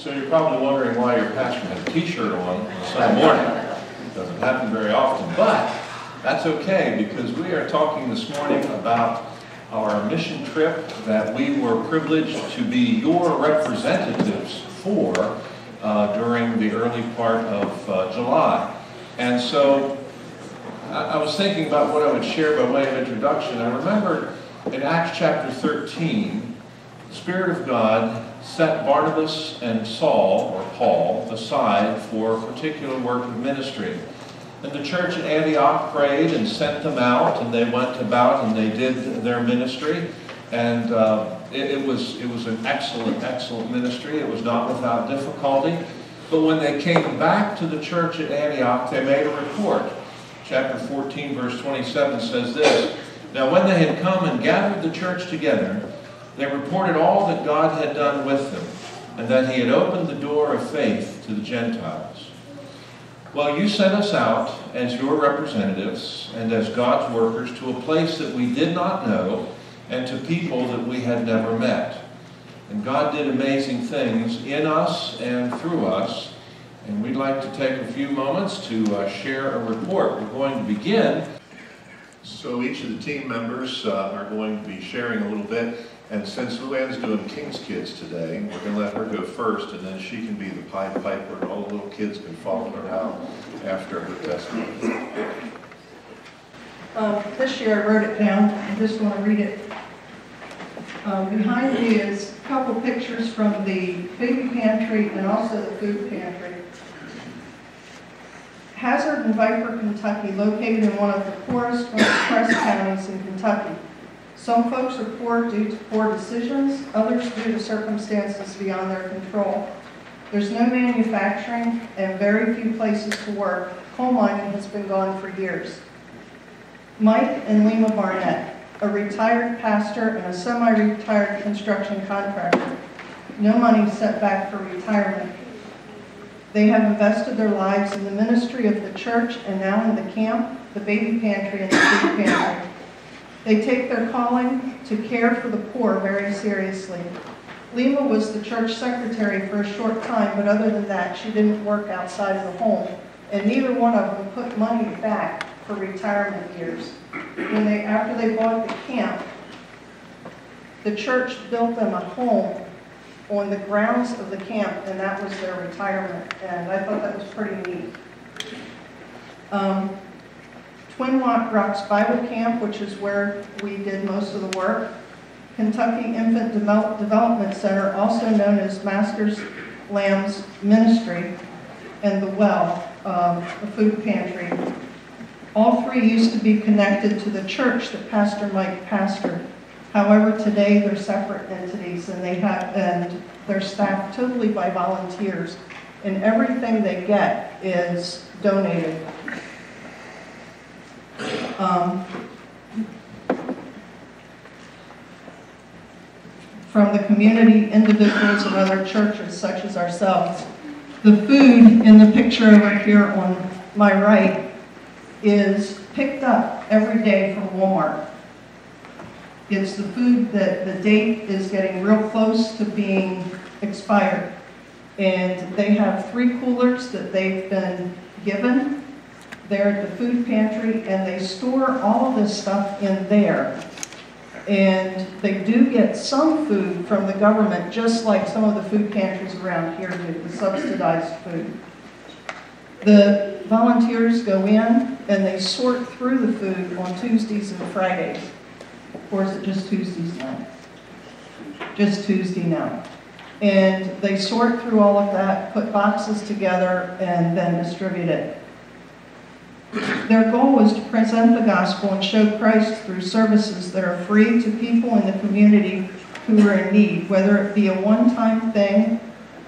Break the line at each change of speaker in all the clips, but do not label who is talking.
So you're probably wondering why your pastor has a t-shirt on Sunday morning. It doesn't happen very often, but that's okay, because we are talking this morning about our mission trip that we were privileged to be your representatives for during the early part of July. And so I was thinking about what I would share by way of introduction. I remembered in Acts chapter 13, the Spirit of God set Barnabas and Saul, or Paul, aside for a particular work of ministry. And the church at Antioch prayed and sent them out, and they went about and they did their ministry. And it was an excellent ministry. It was not without difficulty. But when they came back to the church at Antioch, they made a report. Chapter 14, verse 27 says this: "Now when they had come and gathered the church together, they reported all that God had done with them, and that He had opened the door of faith to the Gentiles. Well, you sent us out as your representatives and as God's workers to a place that we did not know and to people that we had never met. And God did amazing things in us and through us. And we'd like to take a few moments to share a report. We're going to begin. So each of the team members are going to be sharing a little bit. And since Luann's doing King's Kids today, we're going to let her go first, and then she can be the Pied Piper, and all the little kids can follow her out after her testimony.
This year I wrote it down. I just want to read it. Behind me is a couple pictures from the baby pantry and also the food pantry. Hazard and Viper, Kentucky, located in one of the poorest, most depressed counties in Kentucky. Some folks are poor due to poor decisions, others due to circumstances beyond their control. There's no manufacturing and very few places to work. Coal mining has been gone for years. Mike and Lima Barnett, a retired pastor and a semi-retired construction contractor. No money set back for retirement. They have invested their lives in the ministry of the church and now in the camp, the baby pantry, and the food pantry. They take their calling to care for the poor very seriously. Lima was the church secretary for a short time, but other than that, she didn't work outside of the home, and neither one of them put money back for retirement years. After they bought the camp, the church built them a home on the grounds of the camp, and that was their retirement, and I thought that was pretty neat. Twin Rocks Bible Camp, which is where we did most of the work. Kentucky Infant Development Center, also known as Master's Lambs Ministry, and The Well, a food pantry. All three used to be connected to the church that Pastor Mike pastored. However, today they're separate entities, and they're staffed totally by volunteers, and everything they get is donated. From the community, individuals, and other churches such as ourselves. The food in the picture over here on my right is picked up every day from Walmart. It's the food that the date is getting real close to being expired. And they have 3 coolers that they've been given. They're at the food pantry, and they store all of this stuff in there. And they do get some food from the government, just like some of the food pantries around here do, the subsidized food. The volunteers go in, and they sort through the food on Tuesdays and Fridays. Or is it just Tuesdays now? Just Tuesday now. And they sort through all of that, put boxes together, and then distribute it. Their goal was to present the gospel and show Christ through services that are free to people in the community who are in need, whether it be a one-time thing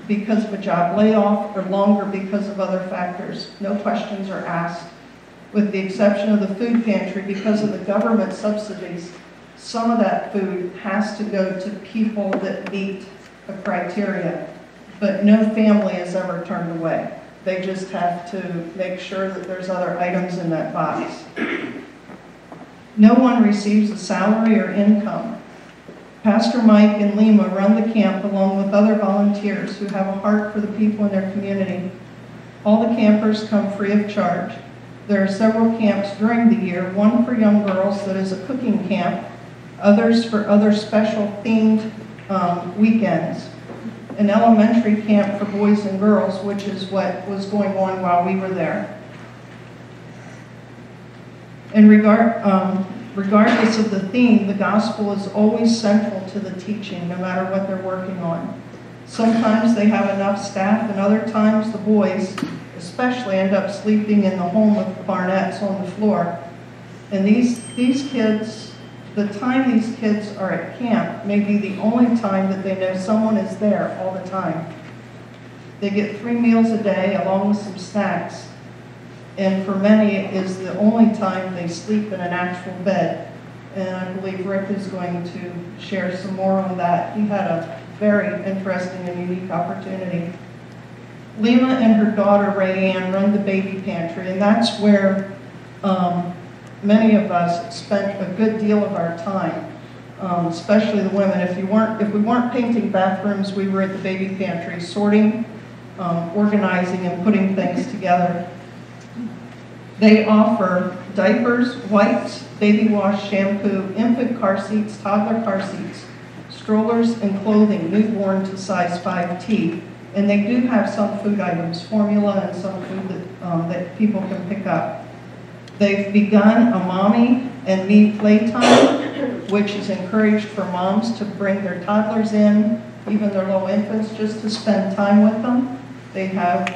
because of a job layoff or longer because of other factors. No questions are asked. With the exception of the food pantry, because of the government subsidies, some of that food has to go to people that meet a criteria, but no family is ever turned away. They just have to make sure that there's other items in that box. No one receives a salary or income. Pastor Mike and Lima run the camp along with other volunteers who have a heart for the people in their community. All the campers come free of charge. There are several camps during the year, one for young girls that is a cooking camp, others for other special themed weekends, an elementary camp for boys and girls, which is what was going on while we were there. And regardless of the theme, the gospel is always central to the teaching, no matter what they're working on. Sometimes they have enough staff, and other times the boys especially end up sleeping in the home of the Brandts on the floor. And these kids, the time these kids are at camp may be the only time that they know someone is there all the time. They get 3 meals a day along with some snacks. And for many, it is the only time they sleep in an actual bed. And I believe Rick is going to share some more on that. He had a very interesting and unique opportunity. Lima and her daughter, Runyan, run the baby pantry, and that's where many of us spent a good deal of our time, especially the women. If we weren't painting bathrooms, we were at the baby pantry, sorting, organizing, and putting things together. They offer diapers, wipes, baby wash, shampoo, infant car seats, toddler car seats, strollers, and clothing, newborn to size 5T. And they do have some food items, formula, and some food that people can pick up. They've begun a mommy and me playtime, which is encouraged for moms to bring their toddlers in, even their little infants, just to spend time with them. They have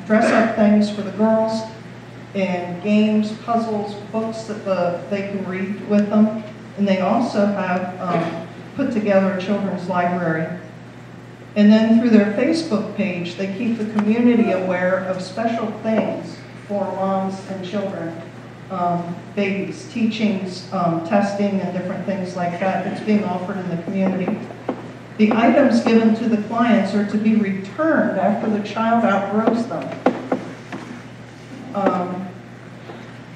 dress-up things for the girls, and games, puzzles, books that they can read with them. And they also have put together a children's library. And then through their Facebook page, they keep the community aware of special things for moms and children, babies, teachings, testing, and different things like that that's being offered in the community. The items given to the clients are to be returned after the child outgrows them.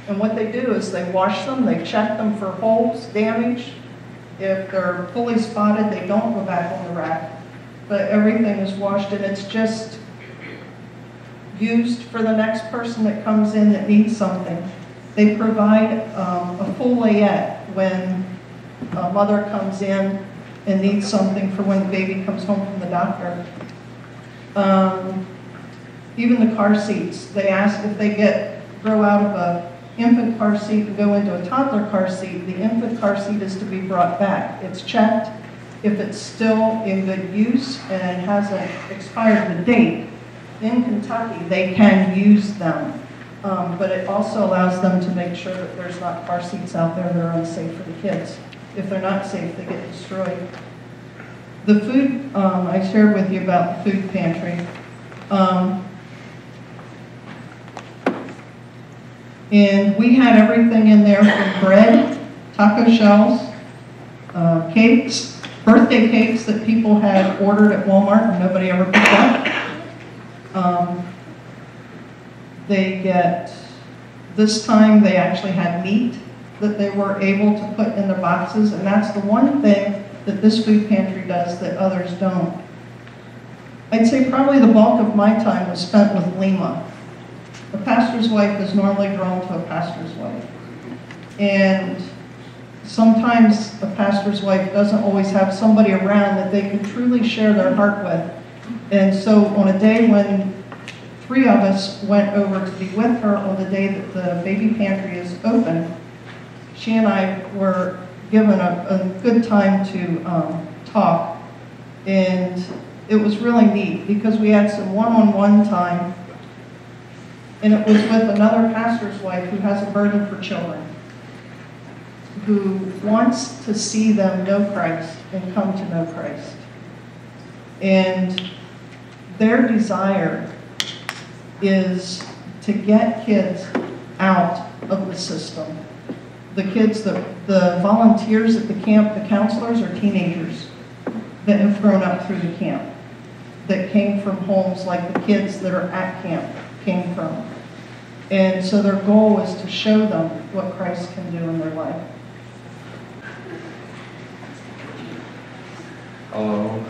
And what they do is they wash them, they check them for holes, damage. If they're fully spotted, they don't go back on the rack. But everything is washed, and it's just used for the next person that comes in that needs something. They provide a full layette when a mother comes in and needs something for when the baby comes home from the doctor. Even the car seats, they ask if they grow out of a infant car seat and go into a toddler car seat, the infant car seat is to be brought back. It's checked. If it's still in good use and hasn't expired the date, in Kentucky, they can use them. But it also allows them to make sure that there's not car seats out there that are unsafe for the kids. If they're not safe, they get destroyed. The food, I shared with you about the food pantry. And we had everything in there from bread, taco shells, cakes, birthday cakes that people had ordered at Walmart and nobody ever picked up. This time they actually had meat that they were able to put in their boxes, and that's the one thing that this food pantry does that others don't. I'd say probably the bulk of my time was spent with Lima. A pastor's wife is normally drawn to a pastor's wife. And sometimes a pastor's wife doesn't always have somebody around that they can truly share their heart with. And so on a day when 3 of us went over to be with her on the day that the baby pantry is open, she and I were given a good time to talk. And it was really neat because we had some one-on-one time. And it was with another pastor's wife who has a burden for children, who wants to see them know Christ and come to know Christ. And their desire is to get kids out of the system. The kids, the volunteers at the camp, the counselors are teenagers that have grown up through the camp, that came from homes like the kids that are at camp came from. And so their goal is to show them what Christ can do in their life.
Hello.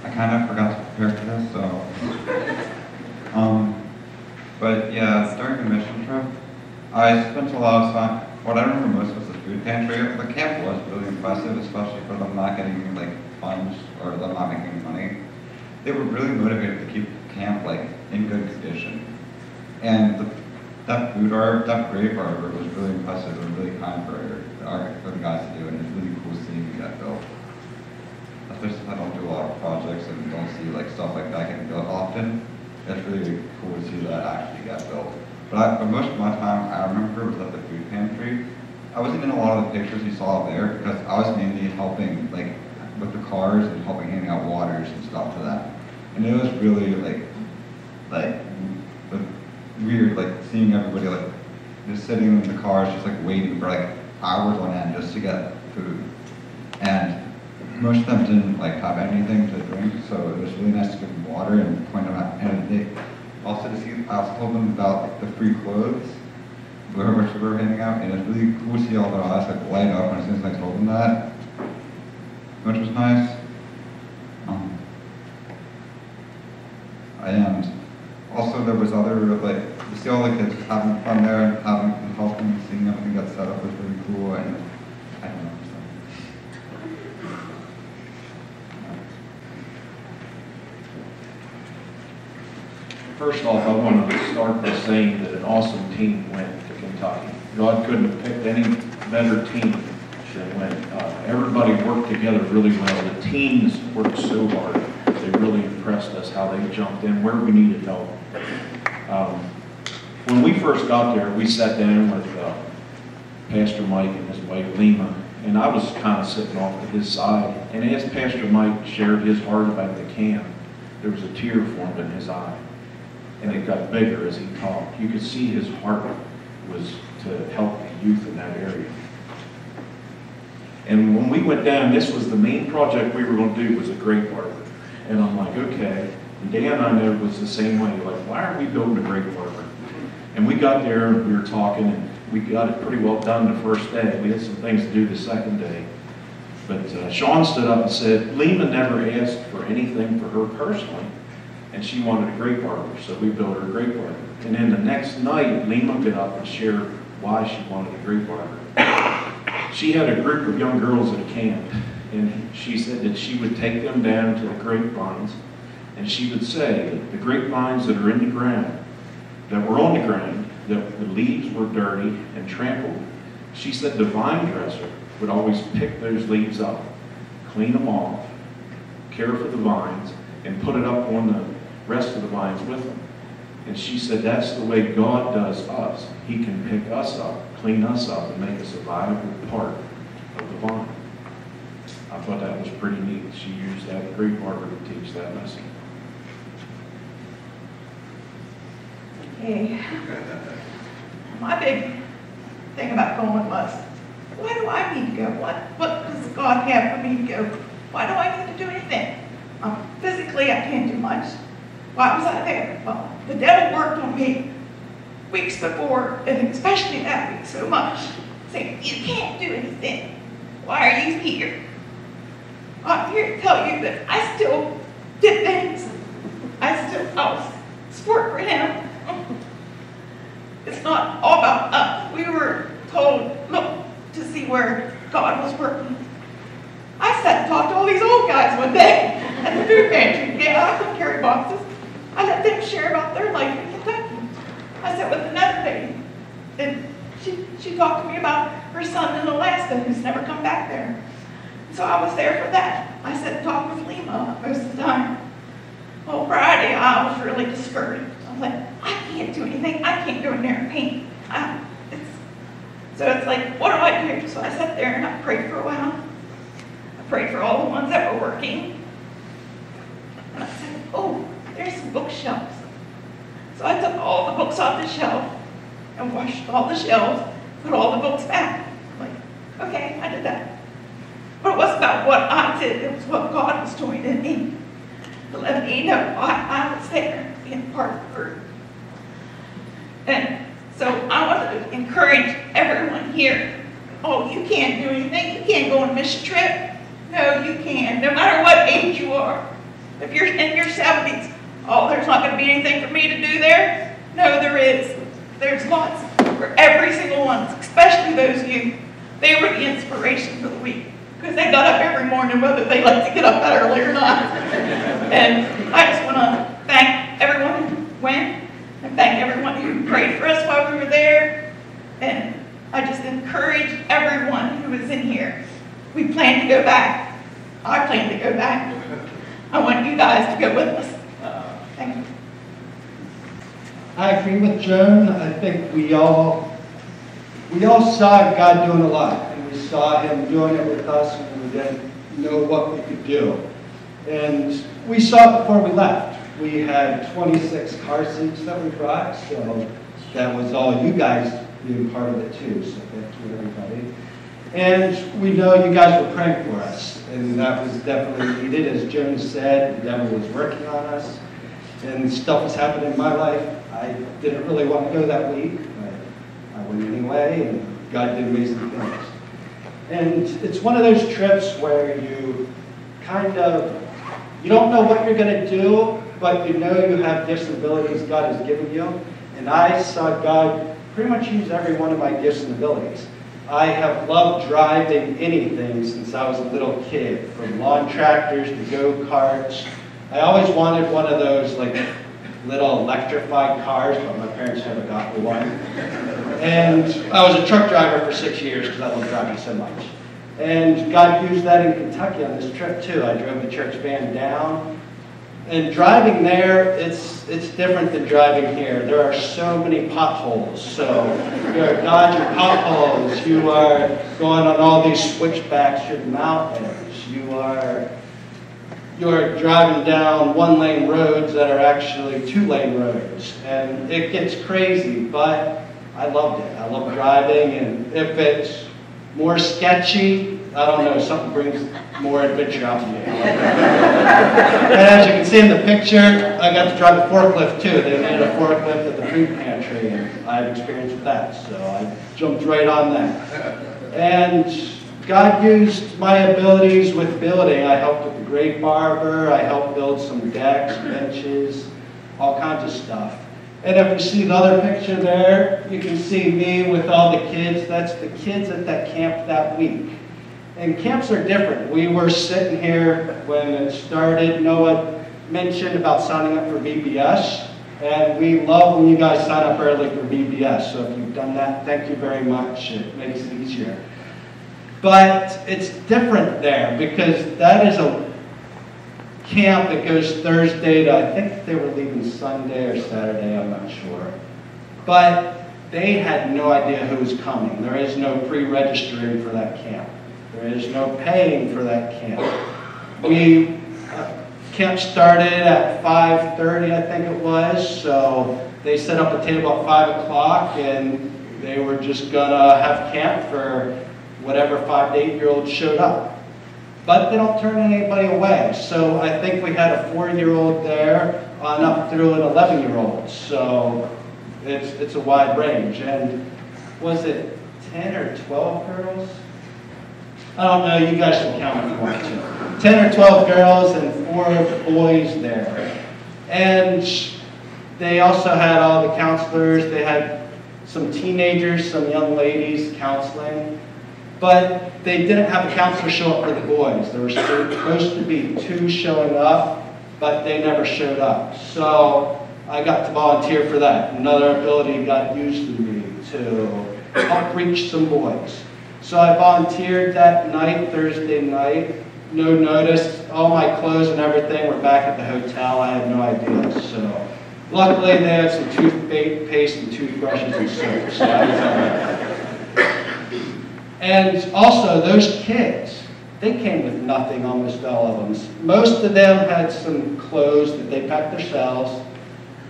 I kind of forgot to prepare for this, so. But yeah, during the mission trip, I spent a lot of time. What I remember most was the food pantry. The camp was really impressive, especially for them not getting like funds or them not making money. They were really motivated to keep camp like in good condition. And that grave arbor was really impressive and really kind for the guys to do, and it's really cool seeing that built. Especially if I don't do a lot of projects and don't see like stuff like that getting built often. It's really cool to see that actually get built. But most of my time, I remember was at the food pantry. I wasn't in a lot of the pictures you saw there because I was mainly helping like with the cars and helping handing out waters and stuff to them. And it was really like weird, like seeing everybody like just sitting in the cars, just like waiting for like hours on end just to get food. And most of them didn't like have anything to drink, so it was really nice to give them water and point them out. And they also I also told them about like the free clothes which we were handing out, and it was really cool to see all their eyes like light up as soon as I told them that, which was nice. And also there was other like to see all the kids having fun there and having and helping, seeing everything get set up was really cool. And I don't know.
First off, I wanted to start by saying that an awesome team went to Kentucky. God couldn't have picked any better team than went. Everybody worked together really well. The teams worked so hard. They really impressed us how they jumped in where we needed help. When we first got there, we sat down with Pastor Mike and his wife Lima, and I was kind of sitting off to his side. And as Pastor Mike shared his heart about the camp, there was a tear formed in his eye. And it got bigger as he talked. You could see his heart was to help the youth in that area. And when we went down, this was the main project we were going to do was a grape arbor. And I'm like, okay. And Dan, I know, was the same way. Like, why aren't we building a grape arbor? And we got there and we were talking, and we got it pretty well done the first day. We had some things to do the second day. But Sean stood up and said, Lima never asked for anything for her personally. And she wanted a grape arbor, so we built her a grape arbor. And then the next night, Lima got up and shared why she wanted a grape arbor. She had a group of young girls at a camp, and she said that she would take them down to the grapevines, and she would say that the grapevines that are in the ground, that were on the ground, that the leaves were dirty and trampled, she said the vine dresser would always pick those leaves up, clean them off, care for the vines, and put it up on the rest of the vines with them. And she said that's the way God does us. He can pick us up, clean us up, and make us a viable part of the vine. I thought that was pretty neat. She used that grape arbor to teach that lesson.
Okay. My big thing about going was, why do I need to go? What does God have for me to go? Why do I need to do anything? Physically, I can't do much. Why was I there? Well, the devil worked on me weeks before, and especially that week so much, saying, you can't do anything. Why are you here? I'm here to tell you that I still did things. I was sport for him. It's not all about us. We were told, look, to see where God was working. I sat and talked to all these old guys one day at the food pantry. Yeah, I couldn't carry boxes. I let them share about their life in Kentucky. I sat with another lady, and she talked to me about her son in Alaska who's never come back there. So I was there for that. I sat and talked with Lima most of the time. Well, Friday, I was really discouraged. I was like, I can't do anything. I can't go in there and paint. So it's like, what do I do? So I sat there and I prayed for a while. I prayed for all the ones that were working. And I said, oh, there's some bookshelves. So I took all the books off the shelf and washed all the shelves, put all the books back. I'm like, okay, I did that. But it wasn't about what I did. It was what God was doing in me. To let me know why I was there, being part of the group. And so I wanted to encourage everyone here oh, you can't do anything. You can't go on a mission trip. No, you can, no matter what age you are. If you're in your 70s, oh, there's not going to be anything for me to do there. No, there is. There's lots for every single one, especially those youth. They were the inspiration for the week because they got up every morning, whether they like to get up that early or not. And I just want to thank everyone who went and thank everyone who prayed for us while we were there. And I just encourage everyone who is in here. We plan to go back. I plan to go back. I want you guys to go with us. Thank you.
I agree with Joan. I think we all saw God doing a lot, and we saw Him doing it with us when we didn't know what we could do. And we saw it before we left. We had 26 car seats that we brought, so that was all you guys being part of it too. So thank you, everybody. And we know you guys were praying for us, and that was definitely needed. As Joan said, the devil was working on us, and stuff was happening in my life. I didn't really want to go that week, but I went anyway, and God did amazing things. And it's one of those trips where you you don't know what you're going to do, but you know you have gifts and abilities God has given you. And I saw God pretty much use every one of my gifts and abilities. I have loved driving anything since I was a little kid, from lawn tractors to go-karts. I always wanted one of those like little electrified cars, but my parents never got me one. And I was a truck driver for 6 years because I love driving so much. And God used that in Kentucky on this trip too. I drove the church van down. And driving there, it's different than driving here. There are so many potholes. So you're dodging potholes. You are going on all these switchbacks through the mountains. You are driving down one-lane roads that are actually two-lane roads. And it gets crazy, but I loved it. I love driving, and if it's more sketchy, I don't know, something brings more adventure out of me. And as you can see in the picture, I got to drive a forklift too. They needed a forklift at the food pantry, and I have experience with that, so I jumped right on that. And God used my abilities with building. I helped with the grave barber, I helped build some decks, benches, all kinds of stuff. And if you see the other picture there, you can see me with all the kids. That's the kids at that camp that week. And camps are different. We were sitting here when it started. Noah mentioned about signing up for VBS. And we love when you guys sign up early for VBS. So if you've done that, thank you very much. It makes it easier. But it's different there because that is a camp that goes Thursday to, I think they were leaving Sunday or Saturday, I'm not sure. But they had no idea who was coming. There is no pre-registering for that camp. There is no paying for that camp. Camp started at 5:30, I think it was, so they set up a table at 5 o'clock and they were just gonna have camp for whatever 5 to 8-year-olds showed up. But they don't turn anybody away. So I think we had a 4-year-old there on up through an 11-year-old. So it's a wide range. And was it 10 or 12 girls? I don't know, you guys can count if you want to. 10 or 12 girls and 4 boys there. And they also had all the counselors. They had some teenagers, some young ladies counseling. But they didn't have a counselor show up for the boys. There were supposed to be 2 showing up, but they never showed up. So I got to volunteer for that. Another ability God used in me to help reach some boys. So I volunteered that night, Thursday night. No notice. All my clothes and everything were back at the hotel. I had no idea. So luckily they had some toothpaste and toothbrushes and soap. So I was all right. And also, those kids, they came with nothing, almost all of them. Most of them had some clothes that they packed themselves.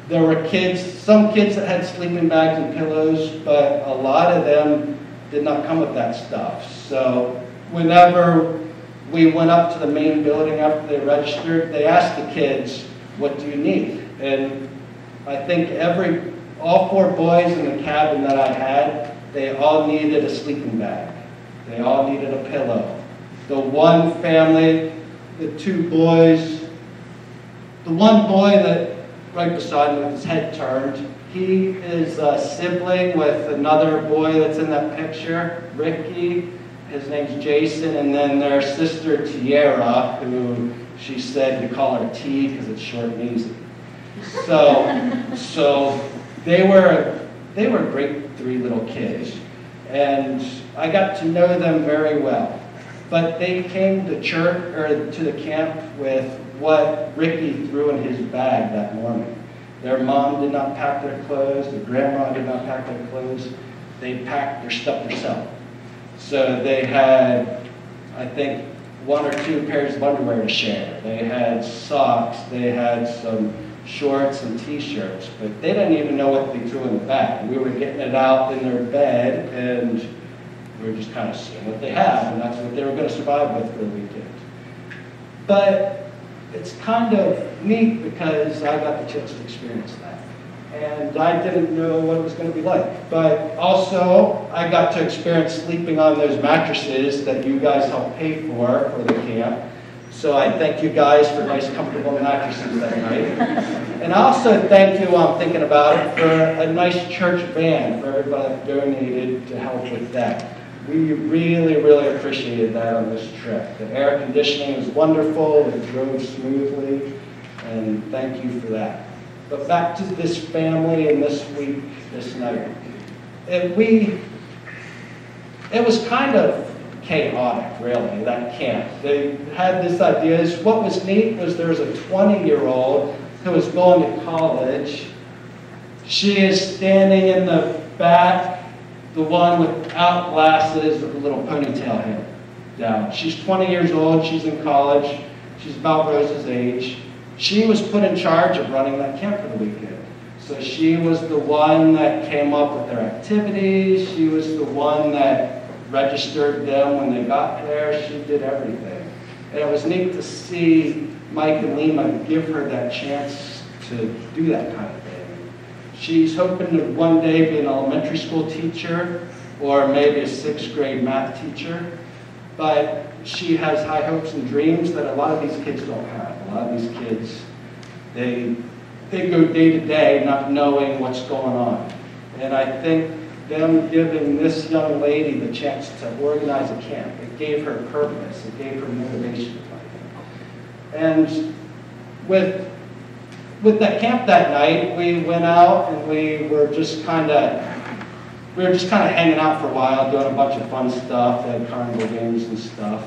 There were kids, some kids that had sleeping bags and pillows, but a lot of them did not come with that stuff. So whenever we went up to the main building after they registered, they asked the kids, what do you need? And I think all 4 boys in the cabin that I had, they all needed a sleeping bag. They all needed a pillow. The one family, the two boys, the one boy that right beside me with his head turned, he is a sibling with another boy that's in that picture, Ricky. His name's Jason, and then their sister Tiara, who she said to call her T because it's short and easy. So they were great three little kids, and I got to know them very well. But they came to church or to the camp with what Ricky threw in his bag that morning. Their mom did not pack their clothes. Their grandma did not pack their clothes. They packed their stuff themselves. So they had, I think, 1 or 2 pairs of underwear to share. They had socks. They had some shorts and T-shirts. But they didn't even know what they threw in the bag. We were getting it out in their bed, and we were just kind of seeing what they had, and that's what they were going to survive with for the weekend. But it's kind of neat because I got the chance to experience that. And I didn't know what it was going to be like. But also, I got to experience sleeping on those mattresses that you guys helped pay for the camp. So I thank you guys for nice, comfortable mattresses that night. And I also thank you, while I'm thinking about it, for a nice church van, for everybody that donated to help with that. We really, really appreciated that on this trip. The air conditioning was wonderful, it drove smoothly, and thank you for that. But back to this family and this week, this night. It was kind of chaotic, really, that camp. They had this idea. What was neat was there was a 20-year-old who was going to college. She is standing in the back, the one without glasses with a little ponytail hair down. She's 20 years old. She's in college. She's about Rose's age. She was put in charge of running that camp for the weekend. So she was the one that came up with their activities. She was the one that registered them when they got there. She did everything. And it was neat to see Mike and Lima give her that chance to do that kind of thing. She's hoping to one day be an elementary school teacher or maybe a 6th grade math teacher. But she has high hopes and dreams that a lot of these kids don't have. A lot of these kids, they go day to day not knowing what's going on. And I think them giving this young lady the chance to organize a camp, it gave her purpose, it gave her motivation to life. And with that camp that night, we went out and we were just kind of hanging out for a while, doing a bunch of fun stuff. They had carnival games and stuff.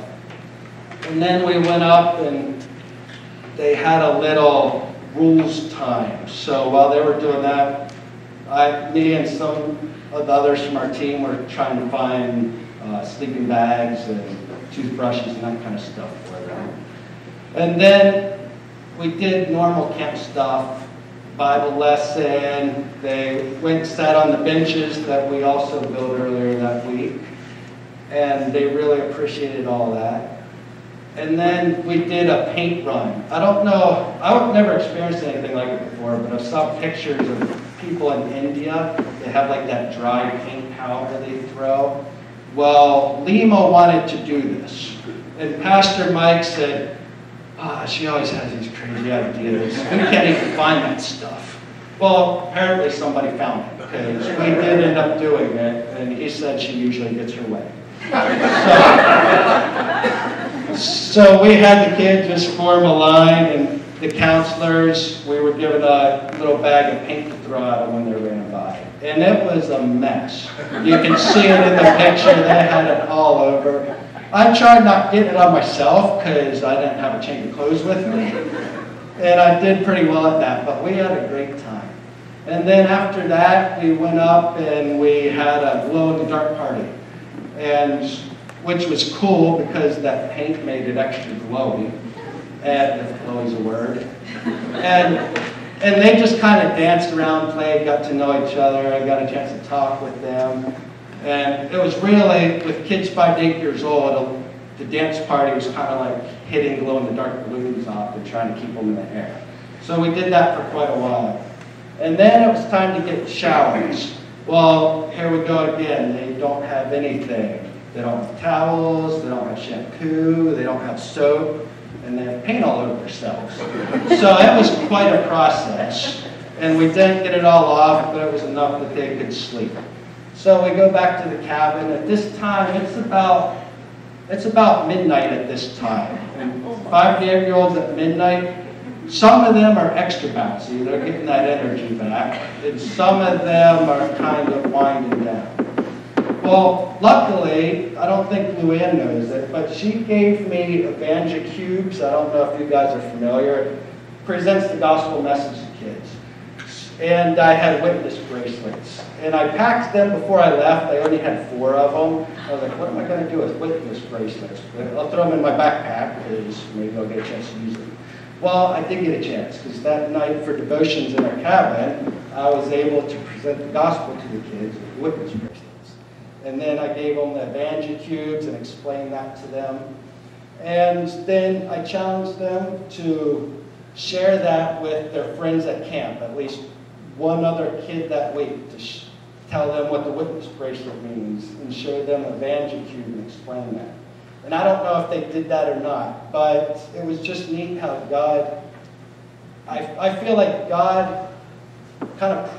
And then we went up and they had a little rules time. So while they were doing that, me and some of the others from our team were trying to find sleeping bags and toothbrushes and that kind of stuff for them. And then we did normal camp stuff, Bible lesson. They went and sat on the benches that we also built earlier that week. And they really appreciated all that. And then we did a paint run. I don't know, I've never experienced anything like it before, but I saw pictures of people in India. They have like that dry paint powder they throw. Well, Lima wanted to do this. And Pastor Mike said, she always has these crazy ideas. We can't even find that stuff. Well, apparently somebody found it, because we did end up doing it, and he said she usually gets her way. So we had the kids just form a line, and the counselors, we were given a little bag of paint to throw at them when they ran by. And it was a mess. You can see it in the picture. They had it all over. I tried not getting it on myself because I didn't have a change of clothes with me. And I did pretty well at that, but we had a great time. And then after that, we went up and we had a glow-in-the-dark party. And which was cool because that paint made it extra glowy, and if glowy's a word. And they just kind of danced around, played, got to know each other. I got a chance to talk with them. And it was really, with kids 5 to 8 years old, the dance party was kind of like hitting glow-in-the-dark balloons off and trying to keep them in the air. So we did that for quite a while. And then it was time to get showers. Well, here we go again. They don't have anything. They don't have towels, they don't have shampoo, they don't have soap, and they have paint all over themselves. So it was quite a process. And we didn't get it all off, but it was enough that they could sleep. So we go back to the cabin. At this time, it's about midnight at this time. And 5 to 8-year-olds at midnight, some of them are extra bouncy. They're getting that energy back. And some of them are kind of winding down. Well, luckily, I don't think Luann knows it, but she gave me a Banja cubes. I don't know if you guys are familiar. It presents the gospel message to kids. And I had witness bracelets. And I packed them before I left. I only had 4 of them. I was like, what am I going to do with witness bracelets? I'll throw them in my backpack because maybe I'll get a chance to use them. Well, I did get a chance because that night for devotions in our cabin, I was able to present the gospel to the kids with witness bracelets. And then I gave them the Banja cubes and explained that to them. And then I challenged them to share that with their friends at camp, at least one other kid that week, to tell them what the witness bracelet means and show them a Banja cube and explain that. And I don't know if they did that or not, but it was just neat how God, I feel like God kind of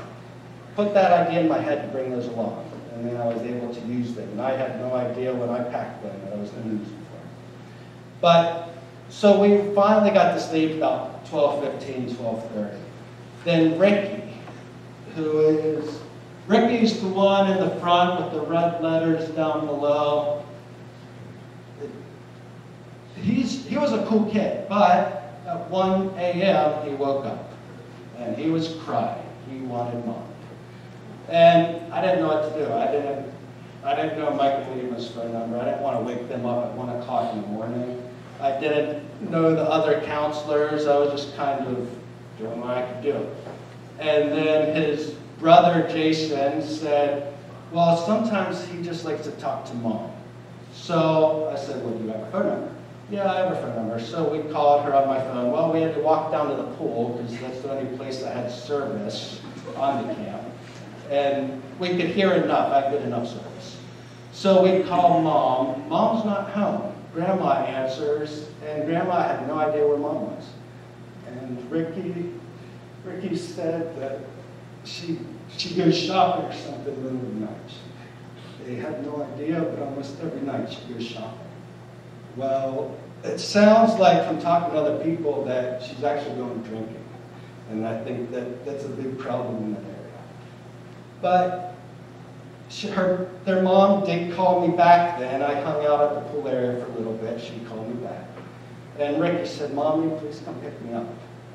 put that idea in my head to bring those along. And then I was able to use them. And I had no idea when I packed them that I was going to use them for. But, so we finally got to sleep about 12:15, 12:30. Then Ricky's the one in the front with the red letters down below. He was a cool kid, but at 1 a.m. he woke up. And he was crying. He wanted mom. And I didn't know what to do. I didn't know Mike and Lima's phone number. I didn't want to wake them up at 1 o'clock in the morning. I didn't know the other counselors. I was just kind of doing what I could do. And then his brother, Jason, said, well, sometimes he just likes to talk to mom. So I said, well, do you have a phone number? Yeah, I have a phone number. So we called her on my phone. Well, we had to walk down to the pool because that's the only place that had service on the camp. And we could hear enough. I had good enough service. So we called Mom. Mom's not home. Grandma answers, and Grandma had no idea where Mom was. And Ricky said that she goes shopping or something in the middle of the night. They had no idea, but almost every night she goes shopping. Well, it sounds like from talking to other people that she's actually going drinking. And I think that's a big problem in that area. But their mom did call me back then. I hung out at the pool area for a little bit. She called me back. And Ricky said, Mommy, please come pick me up.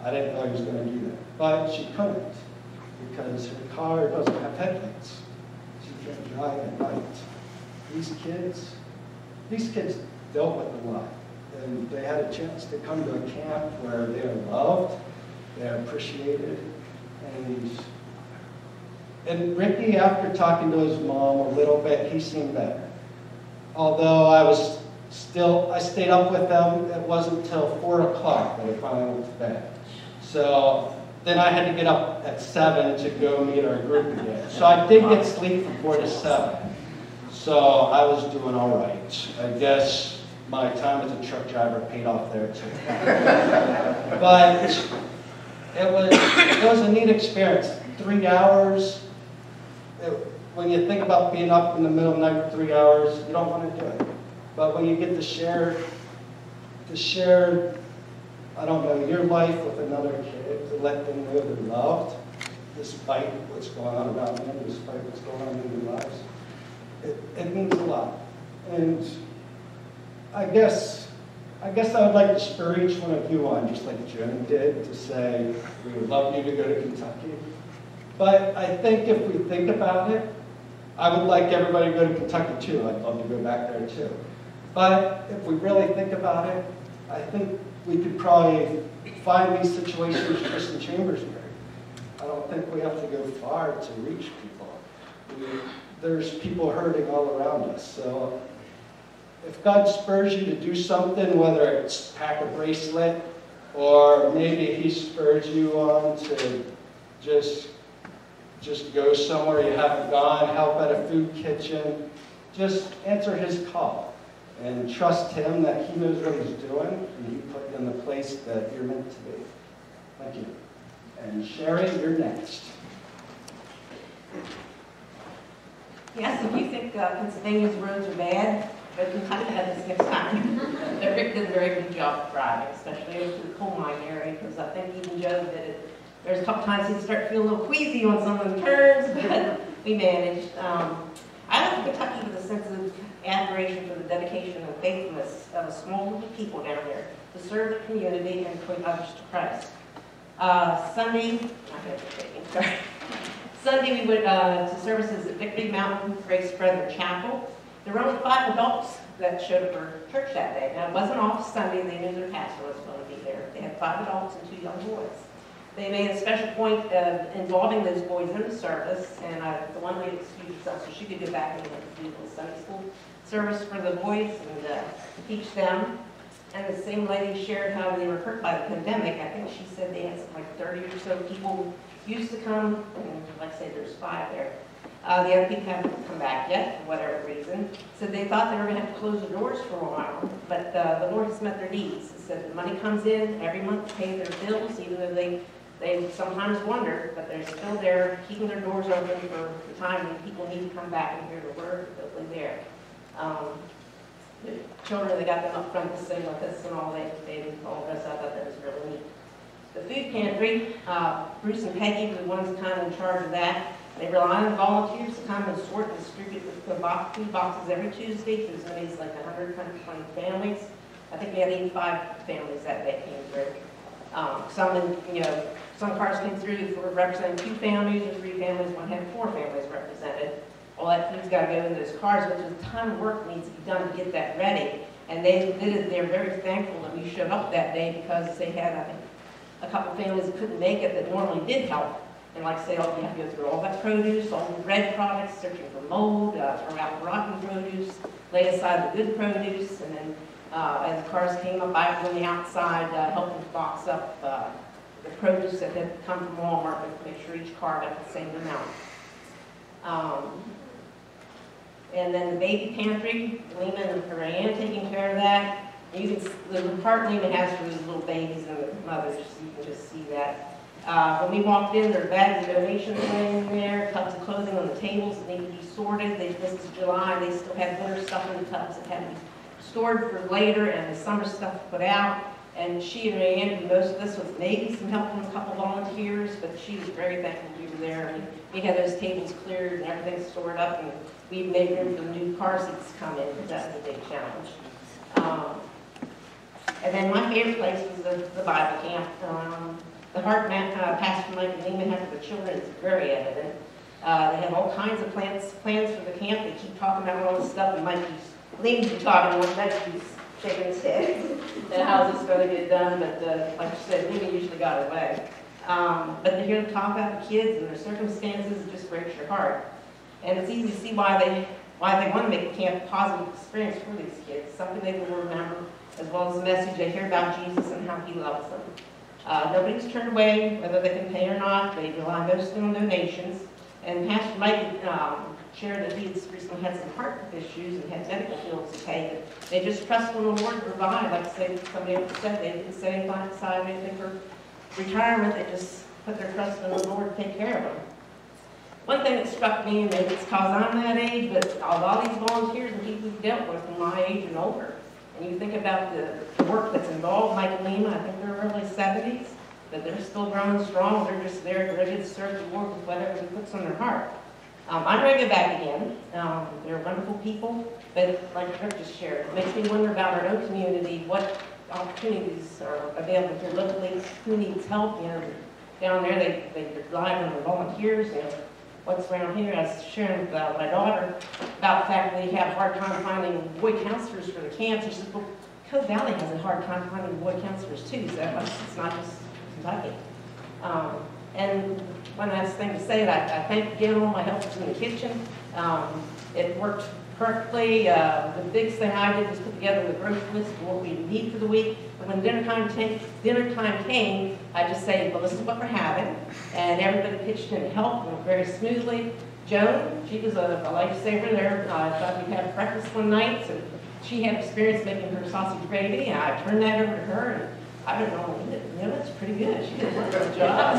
I didn't know he was going to do that. But she couldn't because her car doesn't have headlights. She can't drive at night. These kids dealt with a lot. And they had a chance to come to a camp where they are loved, they are appreciated, and Ricky, after talking to his mom a little bit, he seemed better. Although I stayed up with them, it wasn't until 4 o'clock that I finally went to bed. So then I had to get up at 7 to go meet our group again. So I did get sleep from 4 to 7. So I was doing all right. I guess my time as a truck driver paid off there too. But it was a neat experience. 3 hours. When you think about being up in the middle of the night for 3 hours, you don't want to do it. But when you get to share, I don't know, your life with another kid, to let them know they're loved, despite what's going on around them, despite what's going on in their lives, it means a lot. And I guess I would like to spur each one of you on, just like Joan did, to say, we would love you to go to Kentucky. But I think if we think about it, I would like everybody to go to Kentucky too. I'd love to go back there too. But if we really think about it, I think we could probably find these situations just in Chambersburg. I don't think we have to go far to reach people. There's people hurting all around us. So if God spurs you to do something, whether it's pack a bracelet or maybe He spurs you on to just go somewhere you haven't gone, help at a food kitchen, just answer his call and trust him that he knows what he's doing and he put you in the place that you're meant to be. Thank you. And Sherry, you're next.
Yes, if you think Pennsylvania's roads are bad, but you might have this next time. Rick did a very good job driving, especially over to the coal mine area, because I think even Joe did it. There's a couple times he'd start feeling a little queasy on some of the turns, but we managed. I left Kentucky with a sense of admiration for the dedication and faithfulness of a small group of people down there to serve the community and point others to Christ. Sunday we went to services at Victory Mountain Grace Brethren Chapel. There were only 5 adults that showed up for church that day. Now, it wasn't off Sunday. They knew their pastor was going to be there. They had 5 adults and 2 young boys. They made a special point of involving those boys in the service, and the one lady excused herself so she could go back and do the Sunday school service for the boys and teach them. And the same lady shared how they were hurt by the pandemic. I think she said they had something like 30 or so people used to come, and like I say, there's 5 there. The other people haven't come back yet, for whatever reason. So they thought they were going to have to close the doors for a while, but the Lord has met their needs. He said the money comes in every month to pay their bills, even though they sometimes wonder, but they're still there, keeping their doors open for the time when people need to come back and hear the word. They'll be there. The children, they got them up front to sing with us and all, they all dressed up. I thought that was really neat. The food pantry, Bruce and Peggy were the ones kind of in charge of that. They rely on volunteers to come and sort and distribute the food boxes every Tuesday to as many as like 100, 120 families. I think we had 85 families that day came through. Some cars came through for representing 2 families or 3 families. One had 4 families represented. All that food's got to go into those cars, which is a ton of work needs to be done to get that ready. And they did it. They're very thankful that we showed up that day because they had, I think, a couple families that couldn't make it that normally did help. And like I say, you have to go through all that produce, all the red products, searching for mold, throw out rotten produce, lay aside the good produce, and then as the cars came up, I was on the outside helping box up the produce that had come from Walmart to make sure each car got the same amount. And then the baby pantry, Lena and Runyan taking care of that. You can, the part Lena has for those little babies and the mothers, you can just see that. When we walked in, there were bags of donations laying there, tubs of clothing on the tables that need to be sorted. This is July. They still had winter stuff in the tubs that had to be stored for later, and the summer stuff put out. And she and Runyan did most of this with maybe some help from a couple volunteers, but she was very thankful we were there. I mean, we had those tables cleared and everything stored up, and we made room for the new car seats to come in, because that was a big challenge. And then my favorite place was the Bible camp. The heart Pastor Mike and Lehman had for the children is very evident. They have all kinds of plans for the camp. They keep talking about all this stuff, and Lehman's be talking more, Mike's shaking his head. And how's this going to get done? But like you said, Lehman usually got away. But to hear them talk about the kids and their circumstances, it just breaks your heart. And it's easy to see why they want to make the camp a positive experience for these kids, something they will remember, as well as the message they hear about Jesus and how he loves them. Nobody's turned away, whether they can pay or not. They rely mostly on donations. And Pastor Mike shared that he recently had some heart issues and had medical bills to pay. But they just trust in the Lord to provide. Like somebody else said, they didn't set anything for retirement. They just put their trust in the Lord to take care of them. One thing that struck me, and maybe it's because I'm that age, but a lot of these volunteers and people we've dealt with from my age and older. And you think about the work that's involved, Mike and Lima, I think they're early 70s, but they're still growing strong. They're just there ready to serve the Lord with whatever he puts on their heart. I'm ready to go back again. They're wonderful people, but like Rick just shared, it makes me wonder about our own community, what opportunities are available here locally, who needs help. Down there they rely on the volunteers. What's around here. I was sharing with my daughter about the fact that they have a hard time finding boy counselors for the camps. She said, well, Cove Valley has a hard time finding boy counselors too, so it's not just Kentucky. And one last thing to say, I thank again all my helpers in the kitchen. It worked perfectly. The biggest thing I did was put together the grocery list of what we need for the week. And when dinner time came, I just say, well, this is what we're having. And everybody pitched in to help, went very smoothly. Joan, she was a lifesaver there. I thought we'd have breakfast one night, so she had experience making her sausage gravy, and I turned that over to her, and I don't know, that's pretty good. She did a wonderful job.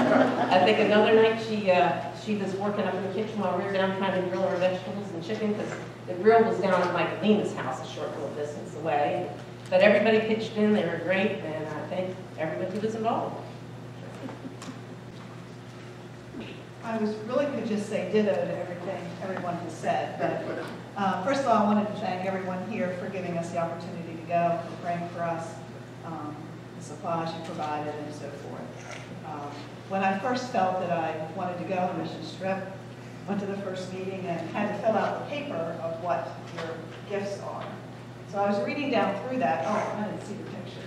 I think another night she was working up in the kitchen while we were down trying to grill our vegetables and chicken, because the grill was down at Mike Lena's house, a short little distance away. But everybody pitched in, they were great, and I think everybody was involved.
I really could just say ditto to everything everyone has said, but first of all, I wanted to thank everyone here for giving us the opportunity to go, for praying for us, the supplies you provided, and so forth. When I first felt that I wanted to go on a mission trip, went to the first meeting and had to fill out the paper of what your gifts are. So I was reading down through that. Oh, I didn't see the pictures.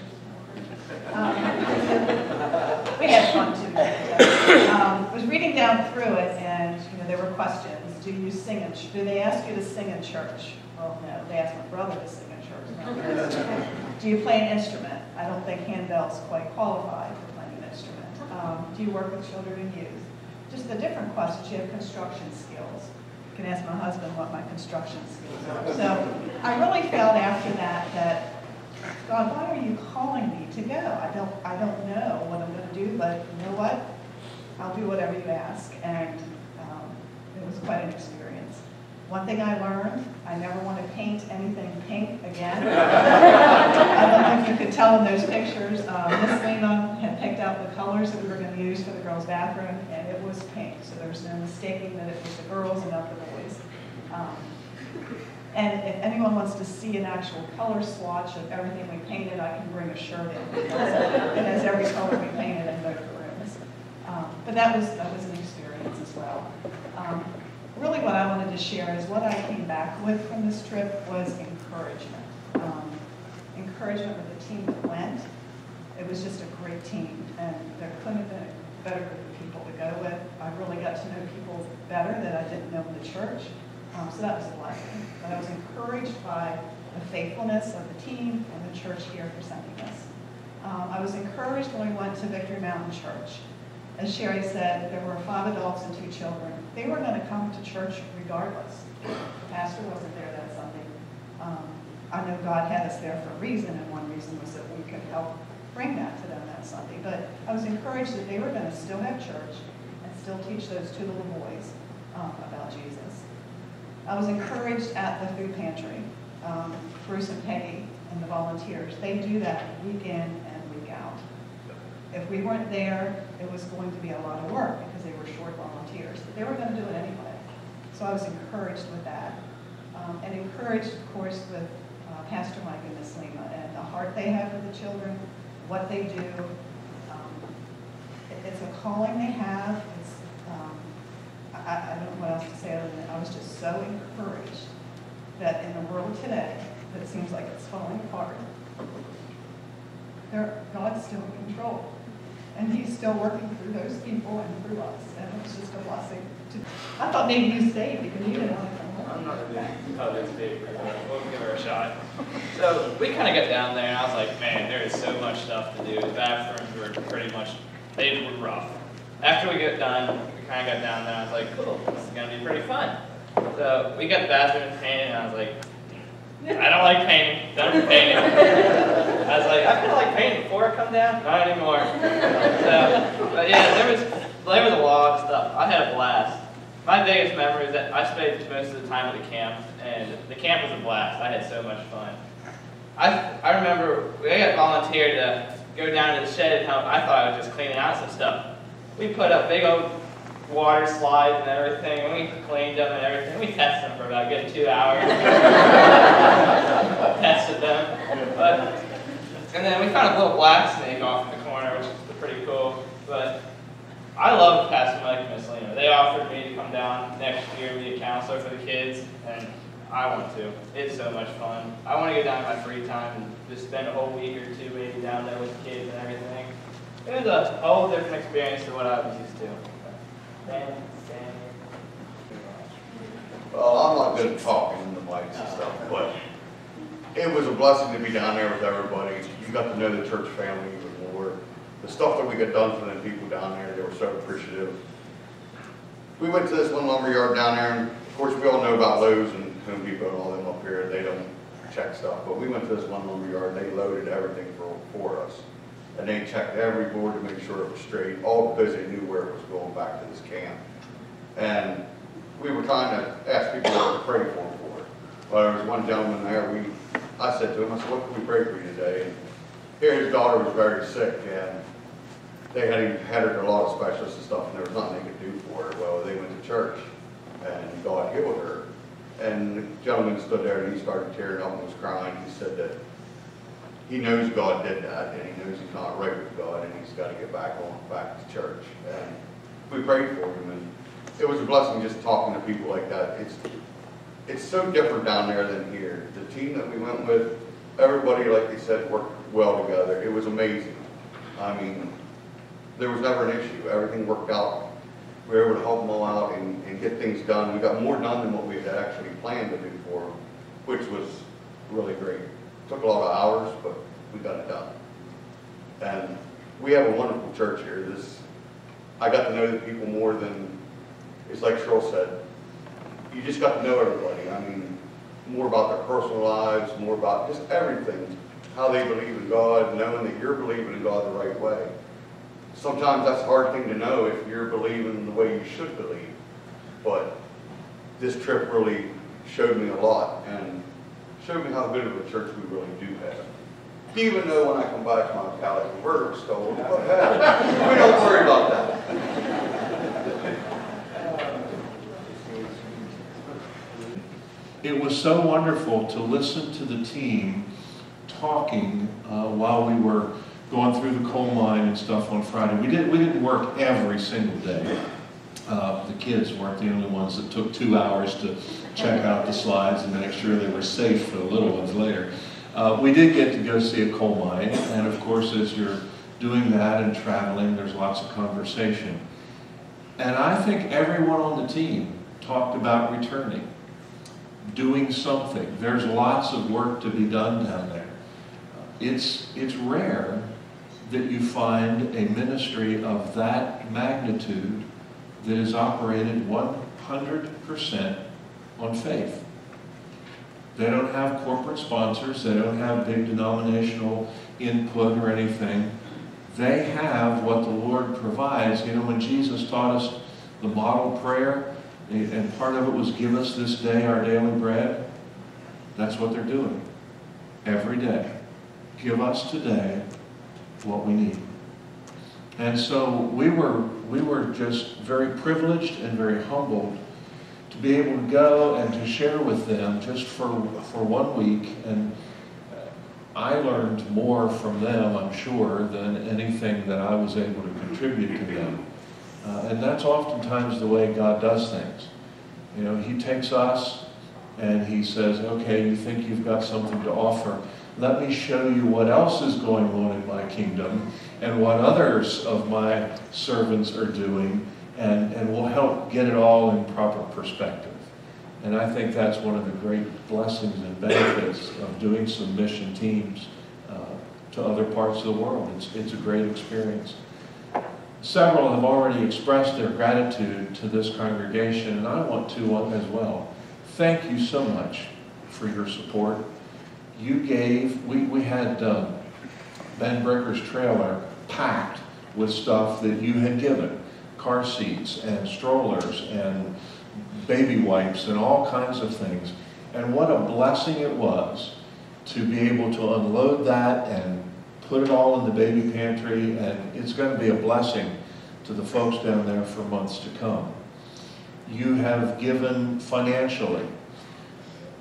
We had fun too. I was reading down through it, and there were questions. Do you sing? Do they ask you to sing in church? Well, no. They asked my brother to sing in church. Do you play an instrument? I don't think handbell's quite qualified for playing an instrument. Do you work with children and youth? Just the different questions. You have construction skills. You can ask my husband what my construction skills are. So I really felt after that God, why are you calling me to go? I don't know what I'm going to do, but you know what? I'll do whatever you ask. And it was quite an experience. One thing I learned, I never want to paint anything pink again. I don't know if you could tell in those pictures. Miss Lena had picked out the colors that we were going to use for the girls' bathroom, and it was pink. So there's no mistaking that it was the girls and not the boys. And if anyone wants to see an actual color swatch of everything we painted, I can bring a shirt in. It has every color we painted in both rooms. But that was an experience as well. Really what I wanted to share is what I came back with from this trip was encouragement. Encouragement with the team that went. It was just a great team, and there couldn't have been a better group of people to go with. I really got to know people better that I didn't know in the church. So that was a blessing. But I was encouraged by the faithfulness of the team and the church here for sending us. I was encouraged when we went to Victory Mountain Church. As Sherry said, there were 5 adults and 2 children. They were going to come to church regardless. The pastor wasn't there that Sunday. I know God had us there for a reason, and one reason was that we could help bring that to them that Sunday. But I was encouraged that they were going to still have church and still teach those 2 little boys about Jesus. I was encouraged at the food pantry. Bruce and Peggy and the volunteers, they do that week in and week out. If we weren't there, it was going to be a lot of work because they were short volunteers. But they were going to do it anyway. So I was encouraged with that. And encouraged, of course, with Pastor Mike and Miss Lima and the heart they have for the children, what they do. It's a calling they have. I don't know what else to say other than I was just so encouraged that in the world today that seems like it's falling apart, God's still in control. And He's still working through those people and through us. And it's just a blessing. I thought maybe you stayed because you didn't want to come home.
I'm not going to tell this big, we'll give her a shot. So we kind of got down there and I was like, man, there is so much stuff to do. The bathrooms were pretty much, they were rough. After we got done, we kind of got down there, I was like, cool, this is going to be pretty fun. So we got the bathroom painted, and I was like, I don't like painting, done painting. I was like, I feel like painting before I come down, not anymore. So, but yeah, there was a lot of stuff. I had a blast. My biggest memory is that I spent most of the time at the camp, and the camp was a blast. I had so much fun. I remember we got volunteered to go down to the shed and help. I thought I was just cleaning out some stuff. We put up big old water slides and everything, and we cleaned them and everything. We tested them for about a good 2 hours. Tested them. And then we found a little black snake off in the corner, which is pretty cool. But I love Pastor Mike and Miss Lena. They offered me to come down next year and be a counselor for the kids, and I want to. It's so much fun. I want to go down in my free time and just spend a whole week or 2 maybe down there with the kids and everything. It was a whole different experience than what I was used to.
Well, I'm not good at talking in the mics and stuff, but it was a blessing to be down there with everybody. You got to know the church family even more. The stuff that we got done for them people down there, they were so appreciative. we went to this one lumber yard down there, and of course we all know about Lowe's and Home Depot and all them up here. They don't check stuff, but we went to this one lumber yard, and they loaded everything for us. And they checked every board to make sure it was straight, all because they knew where it was going back to this camp. And we were trying to ask people to pray for them for it. Well, there was one gentleman there, I said to him, I said, what can we pray for you today? And here his daughter was very sick, and they had her to a lot of specialists and stuff, and there was nothing they could do for her. Well, they went to church, and God healed her. And the gentleman stood there, and he started tearing up and was crying. He said that he knows God did that, and he knows he's not right with God, and he's got to get back to church. And we prayed for him, and it was a blessing just talking to people like that. It's so different down there than here. The team that we went with, everybody, like they said, worked well together. It was amazing. I mean, there was never an issue. Everything worked out. We were able to help them all out and get things done. We got more done than what we had actually planned to do for them, which was really great. Took a lot of hours, but we got it done. And we have a wonderful church here. I got to know the people more than, it's like Cheryl said, you just got to know everybody. I mean, more about their personal lives, more about just everything, how they believe in God, knowing that you're believing in God the right way. Sometimes that's a hard thing to know if you're believing the way you should believe. But this trip really showed me a lot and showed me how good of a church we really do have. Even though when I come back to my Cali converter was stolen, but hey, we don't worry about that.
It was so wonderful to listen to the team talking while we were going through the coal mine and stuff on Friday. We didn't work every single day. The kids weren't the only ones that took 2 hours to check out the slides and make sure they were safe for the little ones later. We did get to go see a coal mine, and of course as you're doing that and traveling, there's lots of conversation. And I think everyone on the team talked about returning, doing something. There's lots of work to be done down there. It's rare that you find a ministry of that magnitude that is operated 100% on faith. They don't have corporate sponsors. They don't have big denominational input or anything. They have what the Lord provides. You know, when Jesus taught us the model prayer, and part of it was, give us this day our daily bread, that's what they're doing every day. Give us today what we need. And so we were just very privileged and very humbled to be able to go and to share with them just for 1 week. And I learned more from them, I'm sure, than anything that I was able to contribute to them. And that's oftentimes the way God does things. You know, He takes us and He says, okay, you think you've got something to offer. Let me show you what else is going on in my kingdom and what others of my servants are doing, and we'll help get it all in proper perspective. And I think that's one of the great blessings and benefits of doing some mission teams to other parts of the world. It's a great experience. Several have already expressed their gratitude to this congregation, and I want to as well. Thank you so much for your support. You gave, we had Ben Bricker's trailer packed with stuff that you had given. Car seats and strollers and baby wipes and all kinds of things. And what a blessing it was to be able to unload that and put it all in the baby pantry, and it's going to be a blessing to the folks down there for months to come. You have given financially.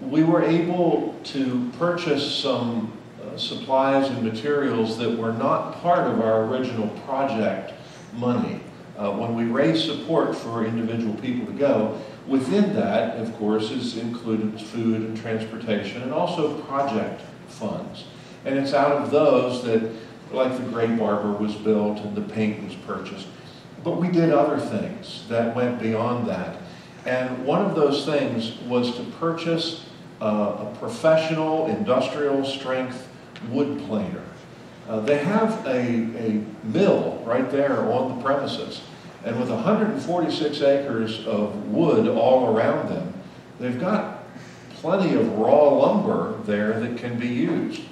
We were able to purchase some supplies and materials that were not part of our original project money. When we raise support for individual people to go, within that, of course, is included food and transportation and also project funds. And it's out of those that, like the Great Arbor was built and the paint was purchased. But we did other things that went beyond that. And one of those things was to purchase a professional, industrial strength wood planer. They have a mill right there on the premises. And with 146 acres of wood all around them, they've got plenty of raw lumber there that can be used.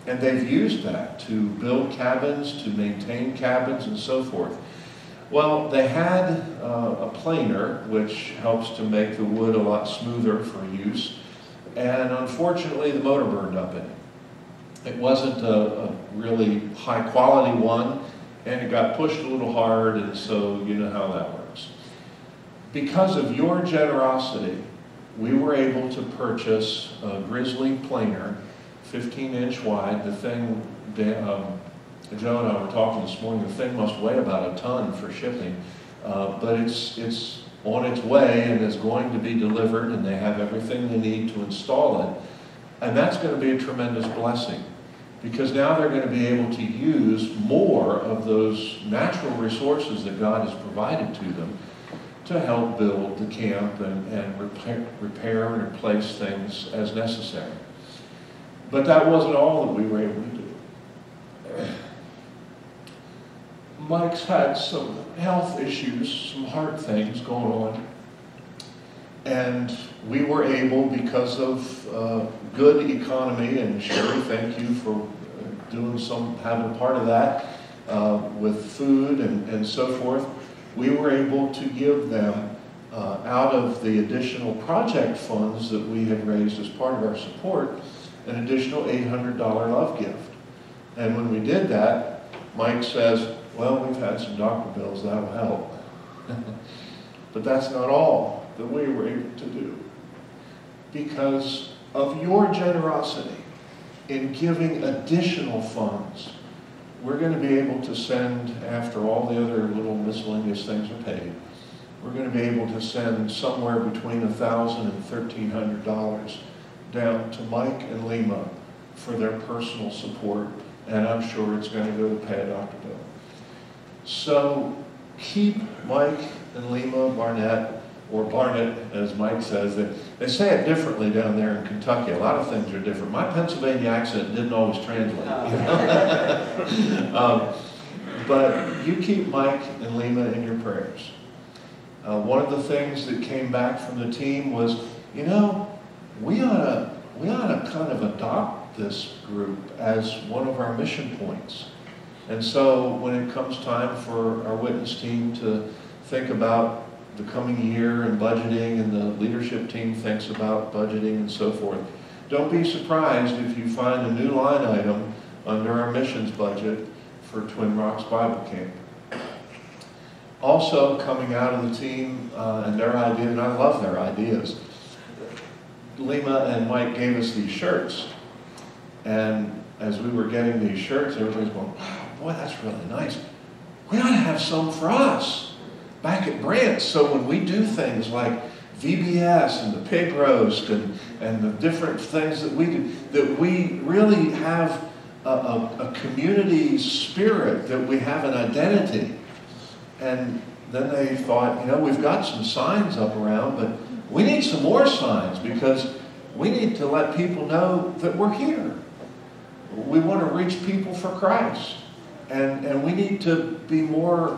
And they've used that to build cabins, to maintain cabins, and so forth. Well, they had a planer, which helps to make the wood a lot smoother for use. And unfortunately, the motor burned up in it. It wasn't a really high-quality one, and it got pushed a little hard, and so you know how that works. Because of your generosity, we were able to purchase a Grizzly planer, 15-inch wide. The thing, Joe and I were talking this morning, the thing must weigh about a ton for shipping, but it's on its way and is going to be delivered, and they have everything they need to install it. And that's going to be a tremendous blessing, because now they're going to be able to use more of those natural resources that God has provided to them to help build the camp and repair and replace things as necessary. But that wasn't all that we were able to do. Mike's had some health issues, some heart things going on. And we were able, because of good economy, and Sherry, thank you for having a part of that, with food and so forth, we were able to give them, out of the additional project funds that we had raised as part of our support, an additional $800 love gift. And when we did that, Mike says, well, we've had some doctor bills, that'll help. But that's not all that we were able to do. Because of your generosity in giving additional funds, we're going to be able to send, after all the other little miscellaneous things are paid, we're going to be able to send somewhere between $1,000 and $1,300 down to Mike and Lima for their personal support, and I'm sure it's going to go to pay a doctor bill. So keep Mike and Lima Barnett, or Barnett, as Mike says. They say it differently down there in Kentucky. A lot of things are different. My Pennsylvania accent didn't always translate. But you keep Mike and Lima in your prayers. One of the things that came back from the team was, we ought to kind of adopt this group as one of our mission points. And so when it comes time for our witness team to think about the coming year and budgeting, and the leadership team thinks about budgeting and so forth, don't be surprised if you find a new line item under our missions budget for Twin Rocks Bible Camp. Also coming out of the team and their idea, and I love their ideas, Lima and Mike gave us these shirts. And as we were getting these shirts, everybody's going, wow, boy, that's really nice. We ought to have some for us back at Brandts. So when we do things like VBS and the pig roast and the different things that we do, that we really have a community spirit, that we have an identity. And then they thought, we've got some signs up around, but we need some more signs, because we need to let people know that we're here. We want to reach people for Christ. And we need to be more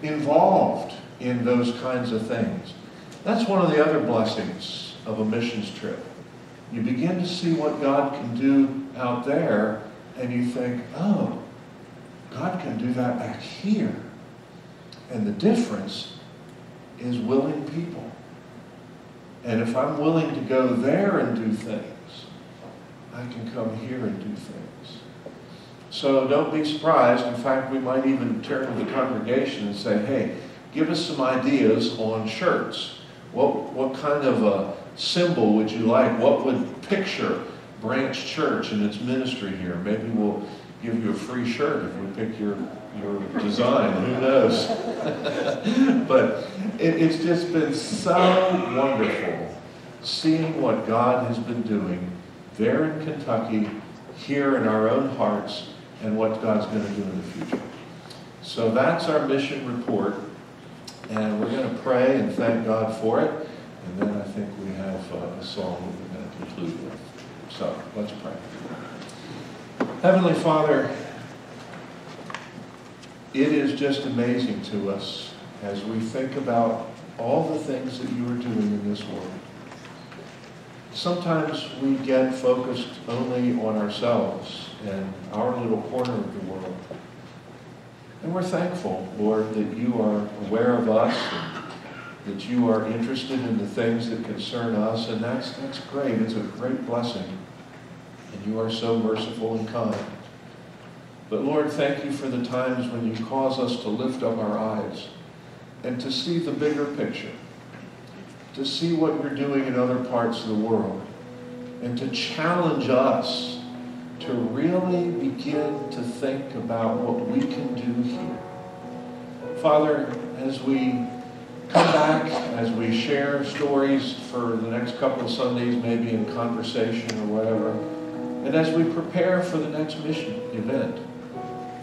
involved in those kinds of things. That's one of the other blessings of a missions trip. You begin to see what God can do out there, and you think, oh, God can do that back here. And the difference is willing people. And if I'm willing to go there and do things, I can come here and do things. So don't be surprised. In fact, we might even turn to the congregation and say, hey, give us some ideas on shirts. What kind of a symbol would you like? What would picture Brandts Church and its ministry here? Maybe we'll give you a free shirt if we pick your design. Who knows? But it's just been so wonderful seeing what God has been doing there in Kentucky, here in our own hearts, and what God's going to do in the future. So that's our mission report, and we're going to pray and thank God for it, and then I think we have a song that we're going to conclude with. So let's pray. Heavenly Father, it is just amazing to us as we think about all the things that you are doing in this world. Sometimes we get focused only on ourselves and our little corner of the world. And we're thankful, Lord, that you are aware of us and that you are interested in the things that concern us, and that's great. It's a great blessing. And you are so merciful and kind. But Lord, thank you for the times when you cause us to lift up our eyes and to see the bigger picture, to see what you're doing in other parts of the world, and to challenge us to really begin to think about what we can do here. Father, as we come back, as we share stories for the next couple of Sundays, maybe in conversation or whatever, and as we prepare for the next mission event,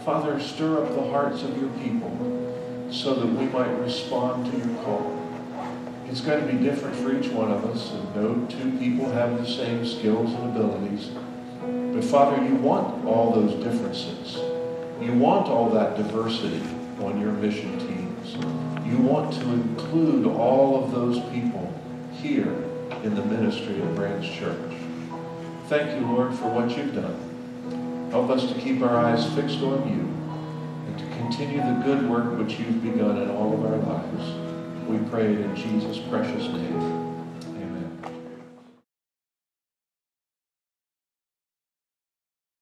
Father, stir up the hearts of your people so that we might respond to your call. It's going to be different for each one of us, and no two people have the same skills and abilities. But Father, you want all those differences. You want all that diversity on your mission teams. You want to include all of those people here in the ministry of Brandts Church. Thank you, Lord, for what you've done. Help us to keep our eyes fixed on you and to continue the good work which you've begun in all of our lives. We pray it in Jesus' precious name.